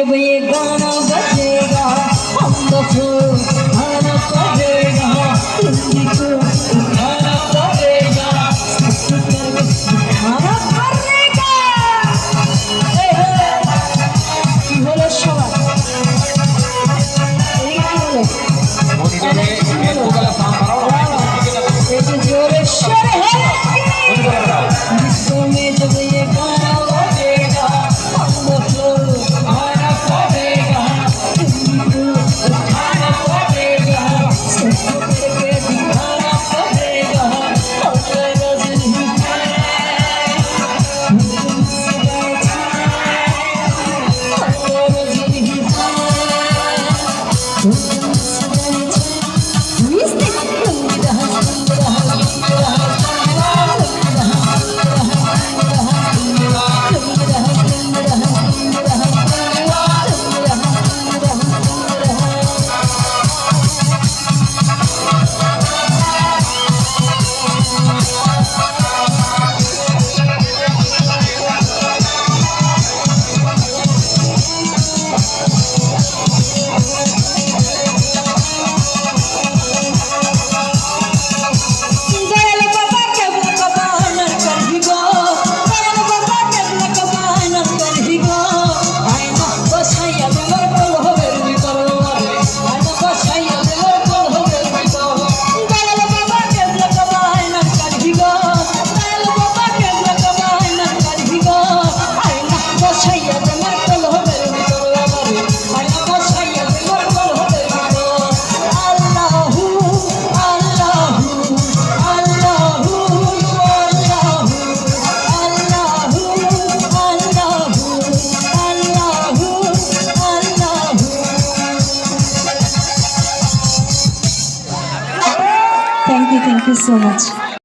जब ये गाना बजेगा हम तो खाना पड़ेगा हिंदी को खाना पड़ेगा खाना पड़ेगा কি হলো সবাই জোরে সরে विश्व में जब ये गाना बजेगा हम लोग खाना पड़ेगा खाना पड़ेगा सबको करके दिखाना पड़ेगा Thank you so much.